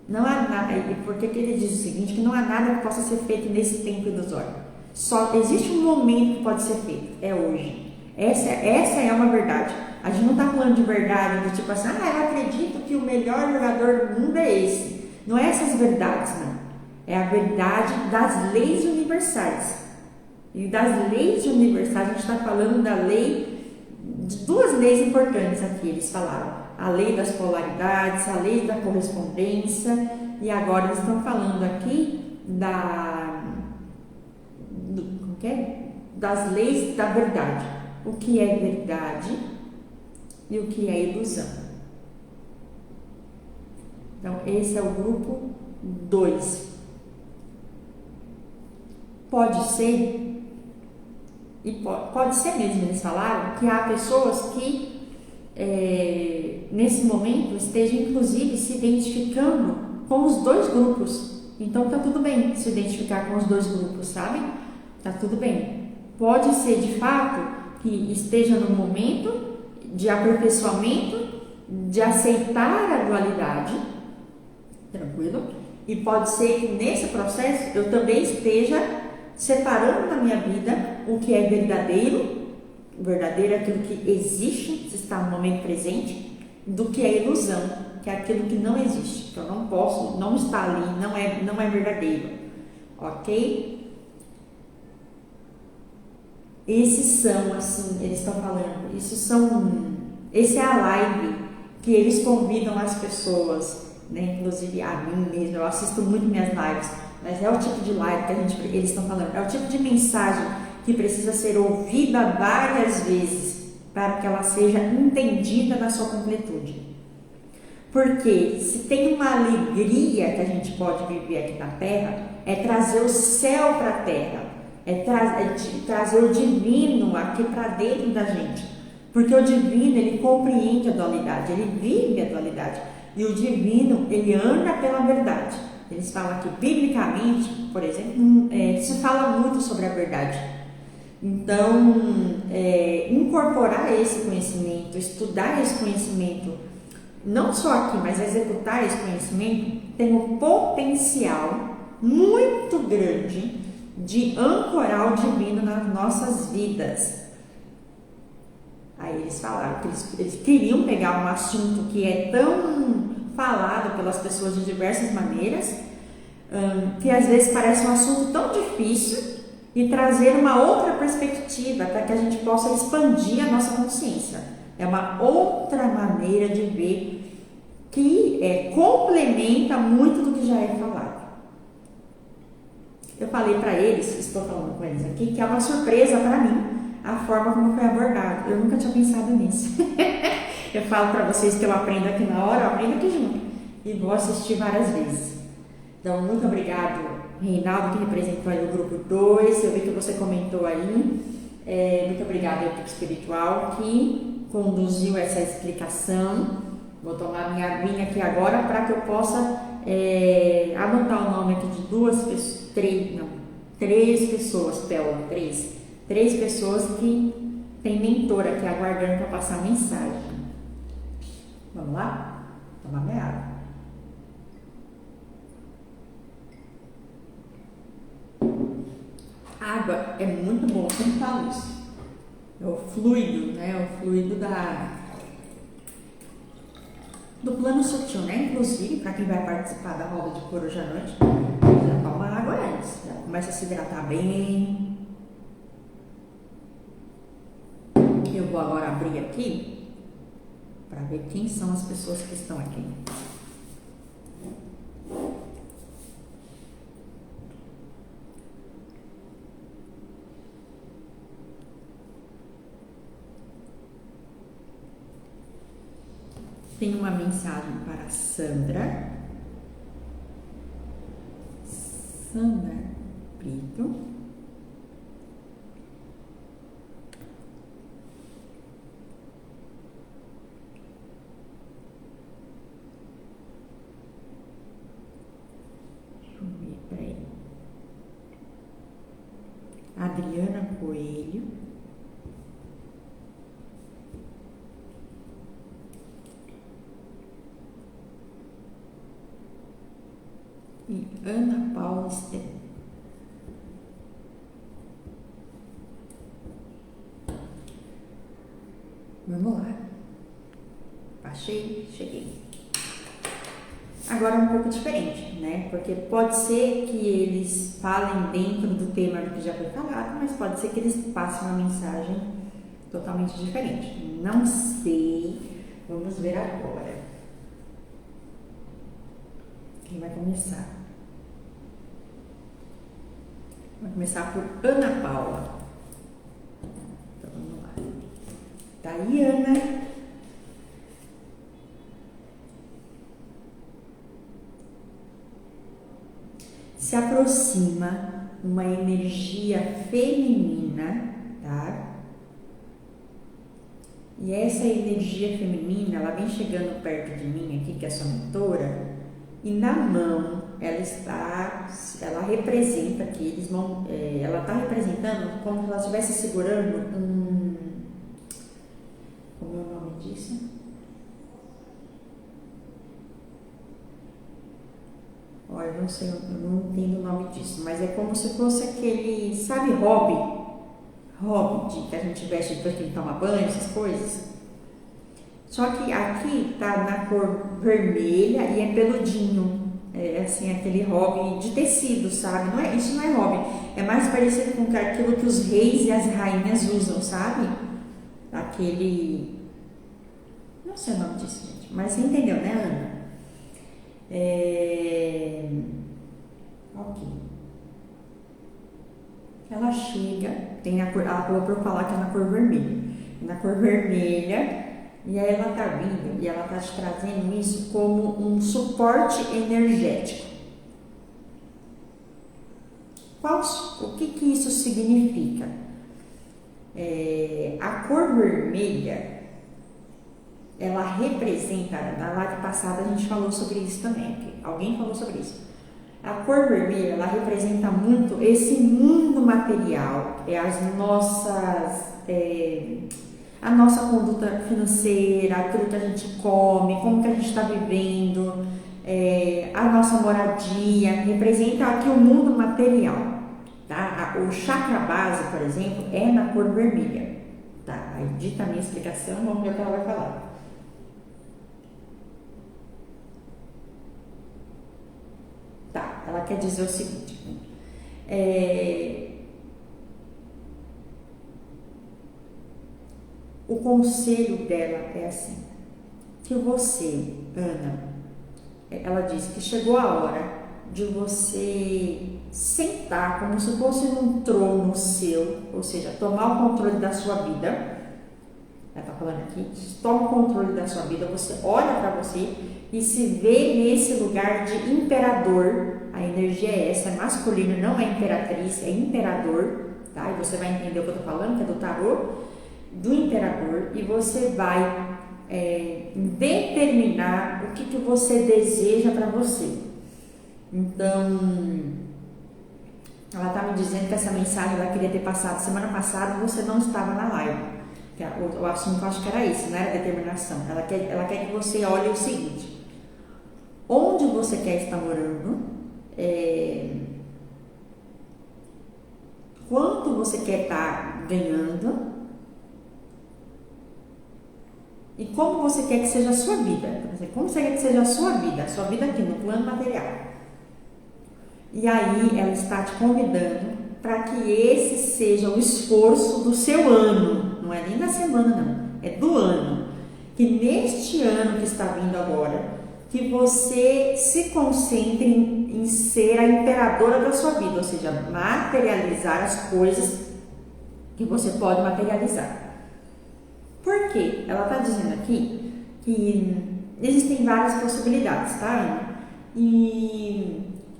Não há nada, porque ele diz o seguinte, que não há nada que possa ser feito nesse tempo ilusório. Só existe um momento que pode ser feito, é hoje. Essa é uma verdade. A gente não está falando de verdade, do tipo assim, eu acredito que o melhor jogador do mundo é esse. Não é essas verdades, não. É a verdade das leis universais. E das leis universais, a gente está falando da lei, de duas leis importantes aqui, eles falaram. A lei das polaridades, a lei da correspondência, e agora eles estão falando aqui das leis da verdade. O que é verdade e o que é ilusão. Então, esse é o grupo 2. Pode ser, e pode ser mesmo, eles falaram, que há pessoas que nesse momento estejam inclusive se identificando com os dois grupos. Então tá tudo bem se identificar com os dois grupos, sabe? Tá tudo bem. Pode ser de fato que esteja no momento de aperfeiçoamento, de aceitar a dualidade, tranquilo? E pode ser que nesse processo eu também esteja separando na minha vida o que é verdadeiro, o verdadeiro é aquilo que existe, está no momento presente, do que é ilusão, que é aquilo que não existe, que eu não posso, não está ali, não é verdadeiro, ok? Esses são, assim, eles estão falando, essa é a live que eles convidam as pessoas, né? Inclusive a mim mesmo, eu assisto muito minhas lives, mas é o tipo de live que eles estão falando, é o tipo de mensagem que precisa ser ouvida várias vezes para que ela seja entendida na sua completude. Porque se tem uma alegria que a gente pode viver aqui na Terra, é trazer o céu para a Terra, é trazer o divino aqui para dentro da gente. Porque o divino, ele compreende a dualidade, ele vive a dualidade. E o divino, ele anda pela verdade. Eles falam que, biblicamente, por exemplo, se fala muito sobre a verdade. Então, incorporar esse conhecimento, estudar esse conhecimento, não só aqui, mas executar esse conhecimento, tem um potencial muito grande de ancorar o divino nas nossas vidas. Aí eles falaram que eles queriam pegar um assunto que é tão falado pelas pessoas de diversas maneiras, que às vezes parece um assunto tão difícil e trazer uma outra perspectiva para que a gente possa expandir a nossa consciência. É uma outra maneira de ver que complementa muito do que já é falado. Eu falei para eles, estou falando com eles aqui, que é uma surpresa para mim a forma como foi abordado. Eu nunca tinha pensado nisso. Eu falo para vocês que eu aprendo aqui na hora, eu aprendo aqui junto. E vou assistir várias vezes. Então, muito obrigado, Reinaldo, que representou aí o grupo 2. Eu vi que você comentou aí. Muito obrigada, equipe espiritual, que conduziu essa explicação. Vou tomar minha aguinha aqui agora para que eu possa anotar o nome aqui de três pessoas, Pelma, três pessoas que tem mentora aqui aguardando para passar a mensagem. Vamos lá? Tomar minha água. Água é muito bom, eu sempre falo isso. É o fluido, né? O fluido do plano sutil, né? Inclusive, para quem vai participar da roda de cor hoje à noite, já toma água antes, já começa a se hidratar bem. Eu vou agora abrir aqui para ver quem são as pessoas que estão aqui. Tem uma mensagem para Sandra Brito. Deixa eu ver, peraí. Adriana Coelho. E Ana Paula Esteban. Vamos lá. Baixei, cheguei. Agora é um pouco diferente, né? Porque pode ser que eles falem dentro do tema do que já foi falado, mas pode ser que eles passem uma mensagem totalmente diferente. Não sei. Vamos ver agora. Quem vai começar? Vai começar por Ana Paula. Então vamos lá. Tá aí, Ana. Se aproxima uma energia feminina, tá? E essa energia feminina, ela vem chegando perto de mim aqui, que é a sua mentora, e na mão ela representa aqui, ela está representando como se ela estivesse segurando como é o nome disso? Olha, eu não sei, eu não entendo o nome disso, mas é como se fosse aquele, sabe, hobby que a gente veste depois que a gente toma banho, essas coisas. Só que aqui tá na cor vermelha e é peludinho. É assim, aquele hobby de tecido, sabe? Isso não é hobby. É mais parecido com aquilo que os reis e as rainhas usam, sabe? Aquele... Não sei o nome disso, gente. Mas você entendeu, né, Ana? Ok. Ela chega, tem a cor... Ela falou pra eu falar que é na cor vermelha. Na cor vermelha... E aí ela está vindo e ela está te trazendo isso como um suporte energético. O que isso significa? A cor vermelha, ela representa, na live passada a gente falou sobre isso também, alguém falou sobre isso. A cor vermelha, ela representa muito esse mundo material, a nossa conduta financeira, aquilo que a gente come, como que a gente está vivendo, a nossa moradia, representa aqui o mundo material, tá? O chakra base, por exemplo, é na cor vermelha, tá? Aí dita a minha explicação, vamos ver o que ela vai falar. Tá. tá? Ela quer dizer o seguinte, o conselho dela é assim, que você, Ana, ela diz que chegou a hora de você sentar como se fosse num trono seu, ou seja, tomar o controle da sua vida. Ela está falando aqui, toma o controle da sua vida, você olha para você e se vê nesse lugar de imperador. A energia é essa, é masculino, não é imperatriz, é imperador, tá? E você vai entender o que eu estou falando, que é do tarô, do imperador, e você vai determinar o que você deseja para você. Então, ela está me dizendo que essa mensagem ela queria ter passado semana passada e você não estava na live. O assunto eu acho que era esse, não era determinação. Ela quer que você olhe o seguinte: onde você quer estar morando, quanto você quer estar ganhando e como você quer que seja a sua vida. Como você quer que seja a sua vida aqui no plano material. E aí ela está te convidando para que esse seja o esforço do seu ano, não é nem da semana não, é do ano. Que neste ano que está vindo agora, que você se concentre em ser a imperadora da sua vida, ou seja, materializar as coisas que você pode materializar. Por quê? Ela está dizendo aqui que existem várias possibilidades, tá, Ana?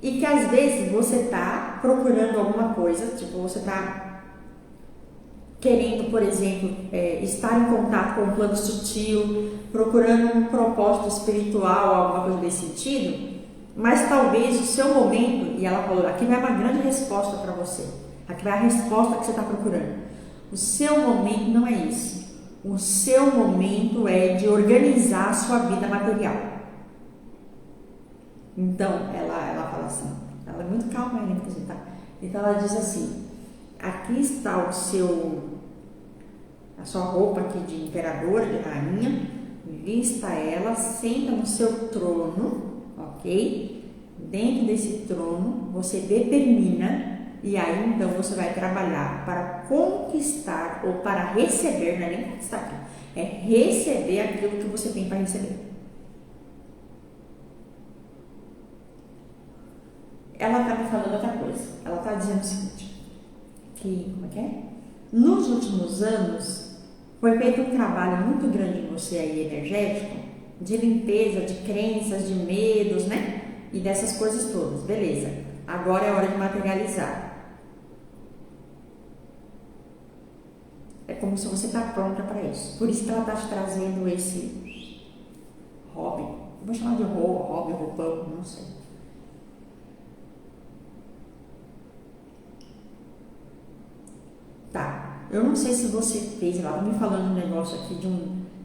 E que às vezes você está procurando alguma coisa, tipo, você está querendo, por exemplo, estar em contato com um plano sutil, procurando um propósito espiritual, alguma coisa desse sentido, mas talvez o seu momento, e ela falou, aqui vai uma grande resposta para você, aqui vai a resposta que você está procurando. O seu momento não é isso. O seu momento é de organizar a sua vida material. Então, ela fala assim, ela é muito calma, né? Então, ela diz assim, aqui está a sua roupa aqui de imperadora, de rainha, vista ela, senta no seu trono, ok? Dentro desse trono, você determina, e aí então você vai trabalhar para conquistar ou para receber, não é nem conquistar aqui, é receber aquilo que você tem para receber. Ela está me falando outra coisa, ela está dizendo o seguinte, que, como é que é? Nos últimos anos, foi feito um trabalho muito grande em você aí, energético, de limpeza, de crenças, de medos, né? E dessas coisas todas, beleza. Agora é hora de materializar. É como se você está pronta para isso. Por isso que ela está te trazendo esse hobby. Eu vou chamar de hobby, roupão, não sei. Tá. Eu não sei se você fez, ela está me falando um negócio aqui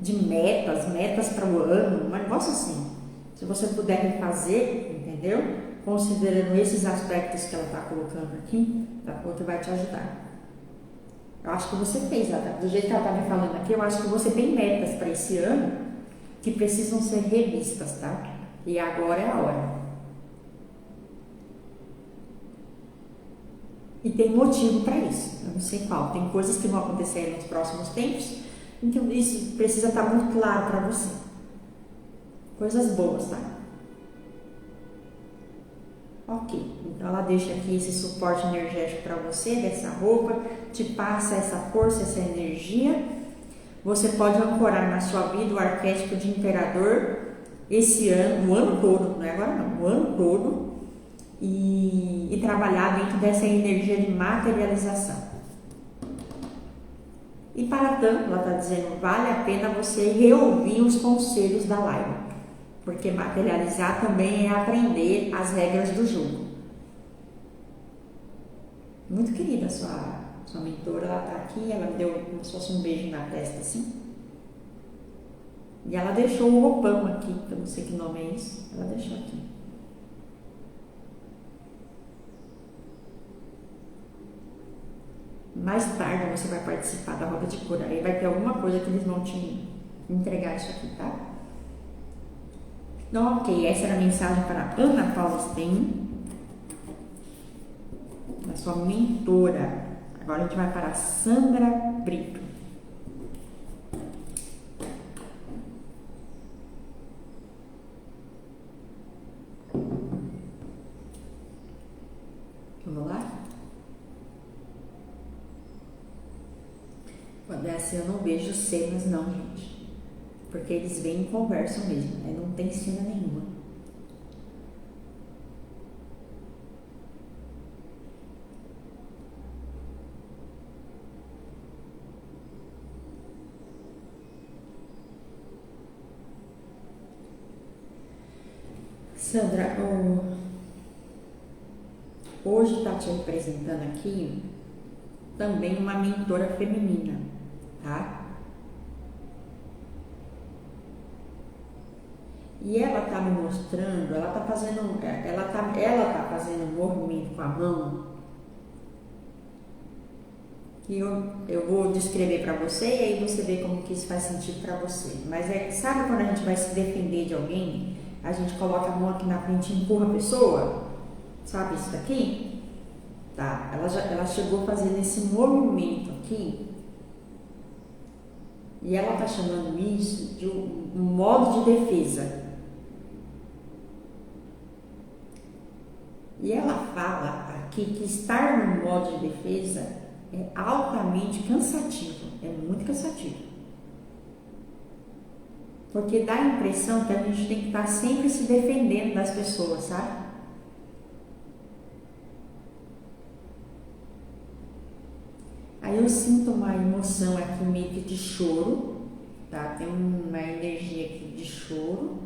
de metas para o ano, um negócio assim. Se você puder refazer, entendeu? Considerando esses aspectos que ela está colocando aqui, tá? Que vai te ajudar. Eu acho que você fez, do jeito que ela está me falando aqui, eu acho que você tem metas para esse ano que precisam ser revistas, tá? E agora é a hora. E tem motivo para isso, eu não sei qual. Tem coisas que vão acontecer nos próximos tempos, então isso precisa estar muito claro para você. Coisas boas, tá? Ok, então ela deixa aqui esse suporte energético para você, dessa roupa, te passa essa força, essa energia. Você pode ancorar na sua vida o arquétipo de imperador esse ano, o ano todo, não é agora não, o ano todo, e trabalhar dentro dessa energia de materialização. E para tanto, ela está dizendo, vale a pena você reouvir os conselhos da live. Porque materializar também é aprender as regras do jogo. Muito querida sua mentora, ela está aqui, ela me deu como se fosse um beijo na testa assim. E ela deixou o roupão aqui, que eu não sei que nome é isso, ela deixou aqui. Mais tarde você vai participar da roda de cura, aí vai ter alguma coisa que eles vão te entregar isso aqui, tá? Então, ok, essa era a mensagem para Ana Paula Stein. a sua mentora. Agora a gente vai para a Sandra Brito. Vamos lá? Quando é assim eu não vejo cenas não, gente. Porque eles vêm e conversam mesmo, né? Não tem cena nenhuma. Sandra, hoje está te representando aqui também uma mentora feminina, tá? E ela tá me mostrando, ela tá fazendo um movimento com a mão que eu vou descrever para você e aí você vê como que isso faz sentido para você. Mas sabe quando a gente vai se defender de alguém, a gente coloca a mão aqui na frente e empurra a pessoa? Sabe isso daqui? Tá, ela chegou fazendo esse movimento aqui e ela tá chamando isso de um modo de defesa. E ela fala aqui que estar no modo de defesa é altamente cansativo, é muito cansativo. Porque dá a impressão que a gente tem que estar sempre se defendendo das pessoas, sabe? Aí eu sinto uma emoção aqui meio que de choro, tá? Tem uma energia aqui de choro.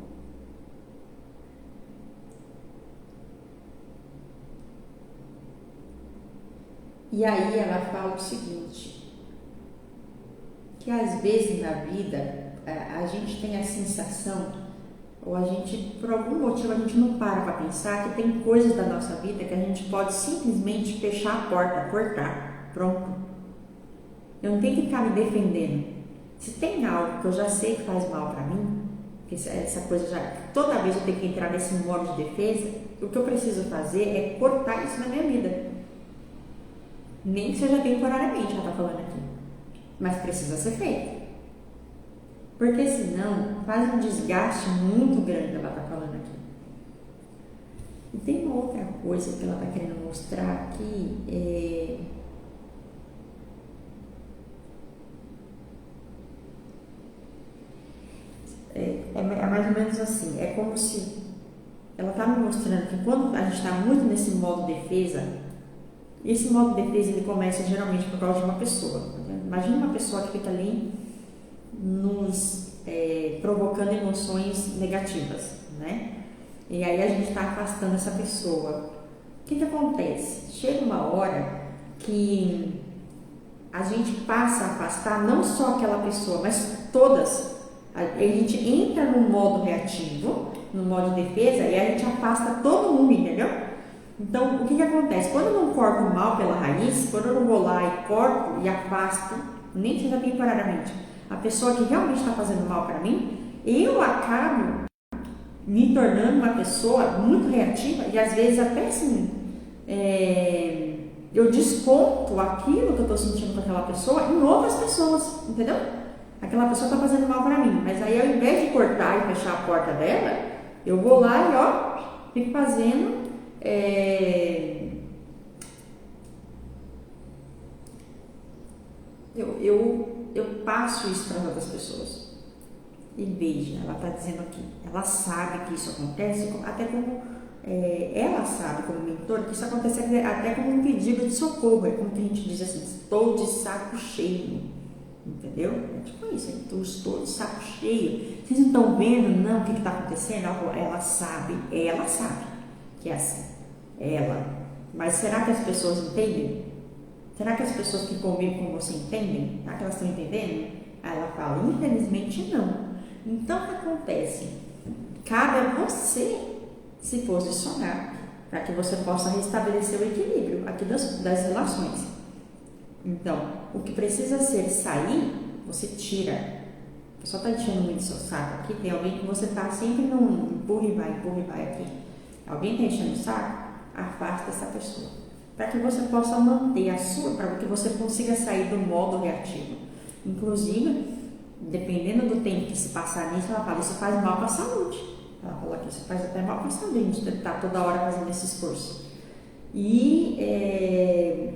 E aí ela fala o seguinte, que às vezes na vida a gente tem a sensação, ou a gente, por algum motivo, a gente não para pensar que tem coisas da nossa vida que a gente pode simplesmente fechar a porta, cortar, pronto. Eu não tenho que ficar me defendendo. Se tem algo que eu já sei que faz mal pra mim, que essa coisa toda vez eu tenho que entrar nesse modo de defesa, o que eu preciso fazer é cortar isso na minha vida. Nem que seja temporariamente, ela está falando aqui. Mas precisa ser feito. Porque senão faz um desgaste muito grande, ela está falando aqui. E tem uma outra coisa que ela está querendo mostrar aqui. É mais ou menos assim. É como se ela está me mostrando que quando a gente está muito nesse modo de defesa, esse modo de defesa ele começa geralmente por causa de uma pessoa. Imagina uma pessoa que fica ali nos provocando emoções negativas, né? E aí a gente está afastando essa pessoa. O que acontece? Chega uma hora que a gente passa a afastar não só aquela pessoa, mas todas. A gente entra no modo reativo, no modo de defesa, e a gente afasta todo mundo, entendeu? Então, o que acontece? Quando eu não corto o mal pela raiz, quando eu não vou lá e corto e afasto, nem que seja temporariamente, a pessoa que realmente está fazendo mal para mim, eu acabo me tornando uma pessoa muito reativa e às vezes até assim, eu desconto aquilo que eu estou sentindo com aquela pessoa em outras pessoas, entendeu? Aquela pessoa está fazendo mal para mim, mas aí ao invés de cortar e fechar a porta dela, eu vou lá e fico fazendo eu passo isso para outras pessoas. E veja, ela está dizendo aqui, ela sabe que isso acontece, até como ela sabe como mentora que isso acontece até como um pedido de socorro. É como que a gente diz assim, estou de saco cheio, entendeu? É tipo isso, eu estou de saco cheio. Vocês não estão vendo não o que está acontecendo? Ela sabe que é assim, mas será que as pessoas entendem? Será que as pessoas que convivem com você entendem? Será que elas estão entendendo? Aí ela fala, infelizmente não. Então o que acontece? Cabe a você se posicionar para que você possa restabelecer o equilíbrio aqui das relações. Então, o que precisa ser sair, você tira. A pessoa está enchendo muito seu saco aqui, tem alguém que você está sempre num empurra e vai aqui. Alguém está enchendo o saco? Afasta essa pessoa. para que você possa manter a sua, para que você consiga sair do modo reativo. Inclusive, dependendo do tempo que se passar nisso, ela fala, isso faz mal para a saúde. Ela fala que isso faz até mal para a saúde, a gente estar toda hora fazendo esse esforço. E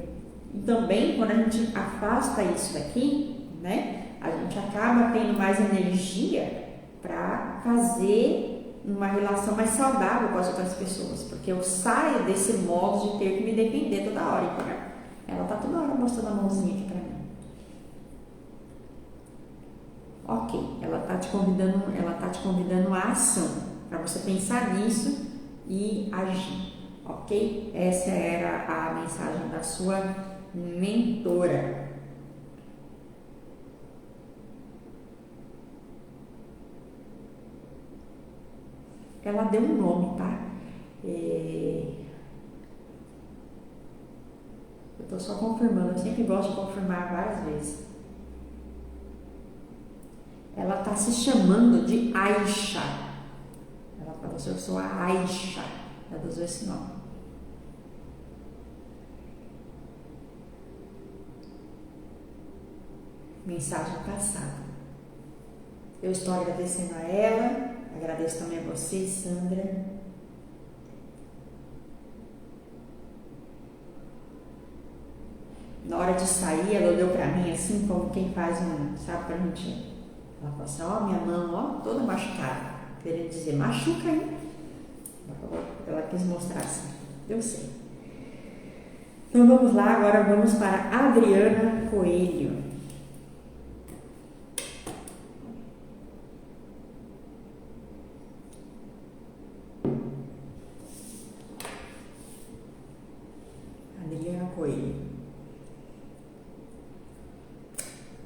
também, quando a gente afasta isso daqui, né, a gente acaba tendo mais energia para fazer uma relação mais saudável com as outras pessoas, porque eu saio desse modo de ter que me defender toda hora. Então, ela tá toda hora mostrando a mãozinha aqui para mim. Ok, ela tá te convidando à ação, para você pensar nisso e agir, ok? Essa era a mensagem da sua mentora. Ela deu um nome, tá? Eu tô só confirmando, eu sempre gosto de confirmar várias vezes. Ela tá se chamando de Aisha. Ela falou assim, eu sou a Aisha. Ela usou esse nome. Mensagem passada. Eu estou agradecendo a ela, agradeço também a você, Sandra. Na hora de sair, ela olhou pra mim assim, como quem faz sabe, pra gente. Ela falou assim, ó, minha mão, ó, toda machucada. Querendo dizer, machuca aí. Ela quis mostrar assim, eu sei. Então vamos lá, agora vamos para Adriana Coelho. Adriana Coelho.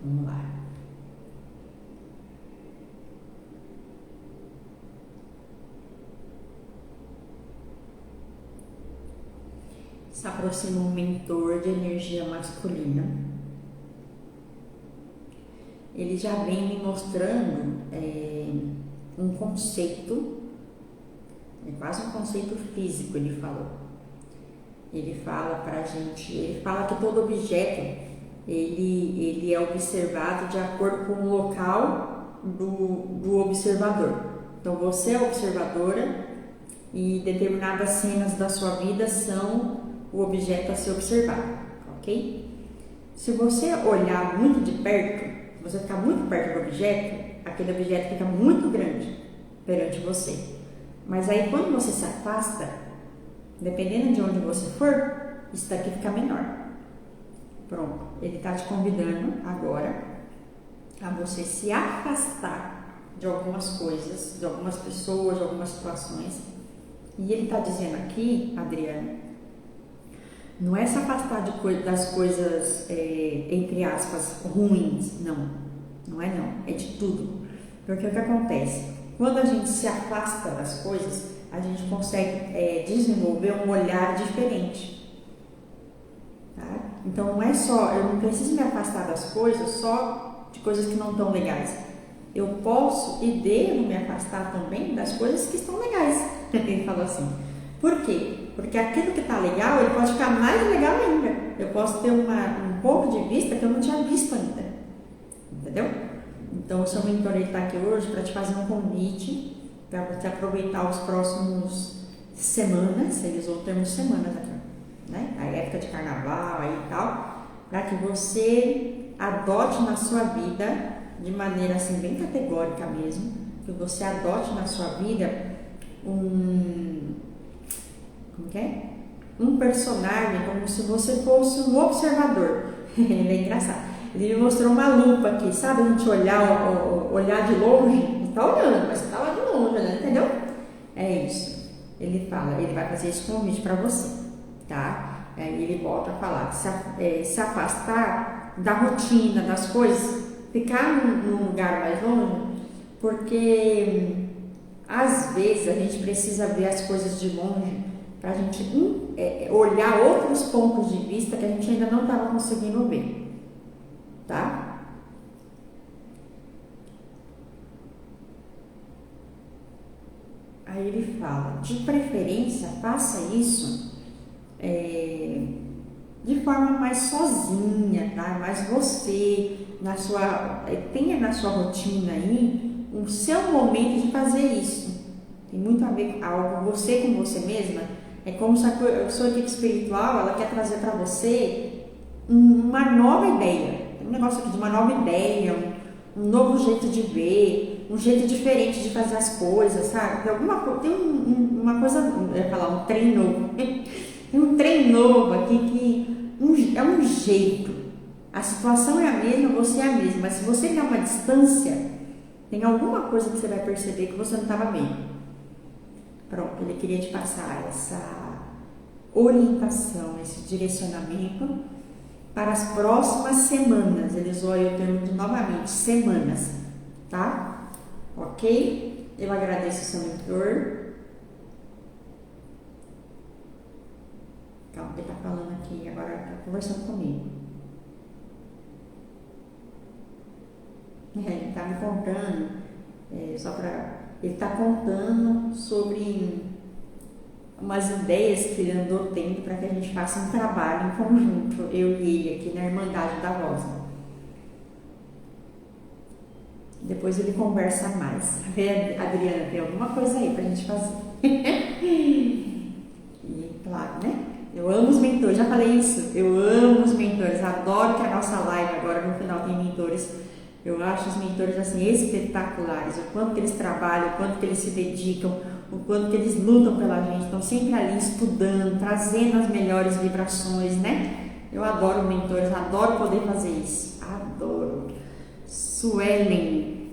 Vamos lá. Se aproxima um mentor de energia masculina. Ele já vem me mostrando um conceito, é quase um conceito físico, ele falou. Ele fala pra gente, ele fala que todo objeto ele é observado de acordo com o local do observador. Então você é observadora e determinadas cenas da sua vida são o objeto a ser observado, ok? Se você olhar muito de perto, se você ficar muito perto do objeto, aquele objeto fica muito grande perante você. Mas aí quando você se afasta, dependendo de onde você for, isso daqui fica menor. Pronto, ele está te convidando agora a você se afastar de algumas coisas, de algumas pessoas, de algumas situações. E ele está dizendo aqui, Adriana, não é se afastar das coisas, entre aspas, ruins, não é não, é de tudo. Porque o que acontece? Quando a gente se afasta das coisas, a gente consegue desenvolver um olhar diferente. Tá? Então não é só, eu não preciso me afastar das coisas só de coisas que não estão legais. Eu posso e devo me afastar também das coisas que estão legais. Ele falou assim. Por quê? Porque aquilo que está legal, ele pode ficar mais legal ainda. Eu posso ter um ponto de vista que eu não tinha visto ainda. Entendeu? Então, o seu mentor está aqui hoje para te fazer um convite para você aproveitar os próximos semanas, eles vão ter semanas aqui, né? A época de carnaval aí e tal, para que você adote na sua vida, de maneira assim bem categórica mesmo, que você adote na sua vida um personagem como se você fosse um observador. Ele é engraçado. Ele me mostrou uma lupa aqui, sabe? A gente olhar de longe, não tá olhando, mas você tá lá de longe, né? Entendeu? É isso. Ele fala, ele vai fazer esse convite para você, tá? Aí ele volta a falar, se afastar da rotina, das coisas, ficar num lugar mais longe, porque às vezes a gente precisa ver as coisas de longe para a gente olhar outros pontos de vista que a gente ainda não estava conseguindo ver, tá? Aí ele fala, de preferência, faça isso de forma mais sozinha, tá? Mais você, tenha na sua rotina aí o seu momento de fazer isso. Tem muito a ver com você com você mesma. É como se a sua equipe espiritual, ela quer trazer para você uma nova ideia. Tem um negócio aqui de uma nova ideia, um novo jeito de ver, um jeito diferente de fazer as coisas, sabe? Tem uma coisa, eu ia falar um trem novo. Tem um trem novo aqui que é um jeito. A situação é a mesma, você é a mesma, mas se você der uma distância, tem alguma coisa que você vai perceber que você não estava vendo. Pronto, ele queria te passar essa orientação, esse direcionamento para as próximas semanas. Ele usou aí o termo novamente, semanas, tá? Ok? Eu agradeço o seu mentor. Calma, ele tá falando aqui, agora tá conversando comigo. Ele tá me contando, ele tá contando sobre umas ideias que ele andou tendo para que a gente faça um trabalho em conjunto, eu e ele aqui na Irmandade da Rosa. Depois ele conversa mais. Adriana, tem alguma coisa aí pra gente fazer. E claro, né? Eu amo os mentores, já falei isso. Eu amo os mentores, adoro que a nossa live agora no final tem mentores. Eu acho os mentores assim espetaculares, o quanto que eles trabalham, o quanto que eles se dedicam, o quanto que eles lutam pela gente, estão sempre ali estudando, trazendo as melhores vibrações, né? Eu adoro mentores, adoro poder fazer isso, adoro. Suelen,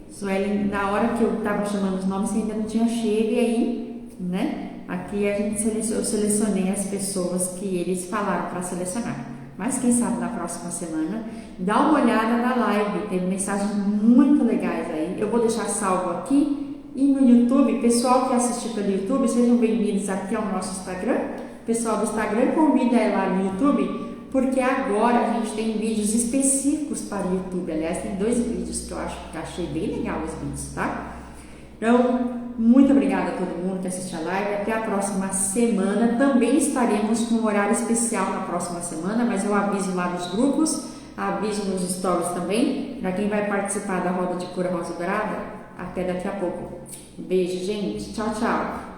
na hora que eu estava chamando os nomes, você ainda não tinha chego, e aí, né? Aqui eu selecionei as pessoas que eles falaram para selecionar. Mas quem sabe na próxima semana, dá uma olhada na live, tem mensagens muito legais aí. Eu vou deixar salvo aqui e no YouTube. Pessoal que assistiu pelo YouTube, sejam bem-vindos aqui ao nosso Instagram. Pessoal do Instagram, convida aí lá no YouTube, porque agora a gente tem vídeos específicos para o YouTube. Aliás, tem 2 vídeos que eu achei bem legal os vídeos, tá? Então, muito obrigada a todo mundo que assistiu a live. Até a próxima semana. Também estaremos com um horário especial na próxima semana, mas eu aviso lá nos grupos, aviso nos stories também, para quem vai participar da Roda de Cura Rosa Dourada. Até daqui a pouco. Beijo, gente. Tchau, tchau.